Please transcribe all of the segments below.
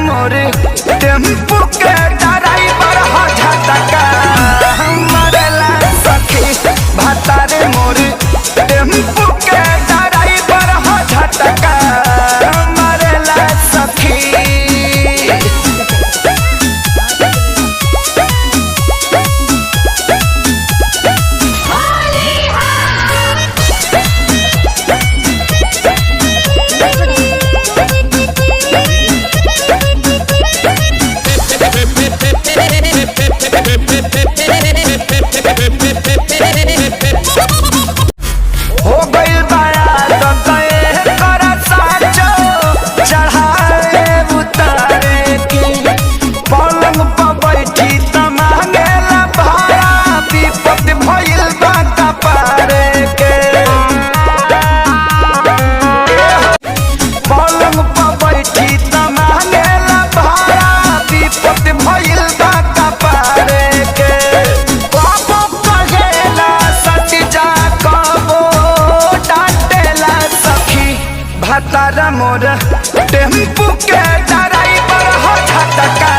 मोरे टेम्पू के ड्राइवर हो झटका मरेला सखी। भातारे मोरे टेम्पू के ड्राइवर हो झटका मरेला सखी। हो गइल बड़ा तो गए कर साचो चढ़ाए उतारे की। पलंग पर बैठी त मांगेला भाड़ा विपत भइल बा कपारे के। पलंग पर बैठी त मांगेला भाड़ा विपत भइल बा कपारे के। बाबू कहेला सच जा कबो डांटेला सखी। भातारा मोर टेम्पू के ड्राइवर हो झटका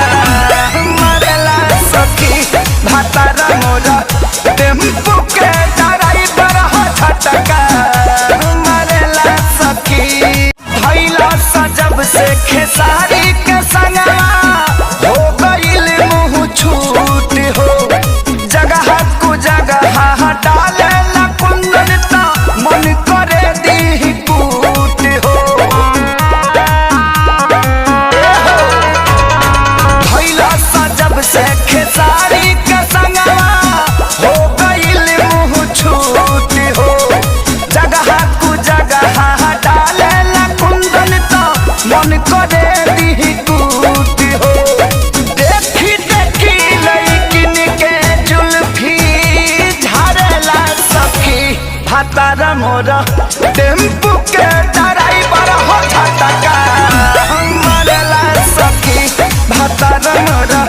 मरेला सखी। भातारा मोर टेम्पू के ड्राइवर हो झटका मरेला सखी। भैला सजब से खेसारी के संगवा हो गइल मुँह छूट हो। जगह को जगह डाले ला कुंदन ता मन करे दी कूट हो। भैला सजब से खेसारी के संगवा हो गइल मुँह छूट हो। जगह को जगह डाले ला कुंदन ता मन करे दी कूट हो। देखी देखी लइकिन के जुल्फी झाड़ेला सखी। भातारा मोरा टेम्पू के ड्राइवर हो झटका मरेला सखी। भातारा मोरा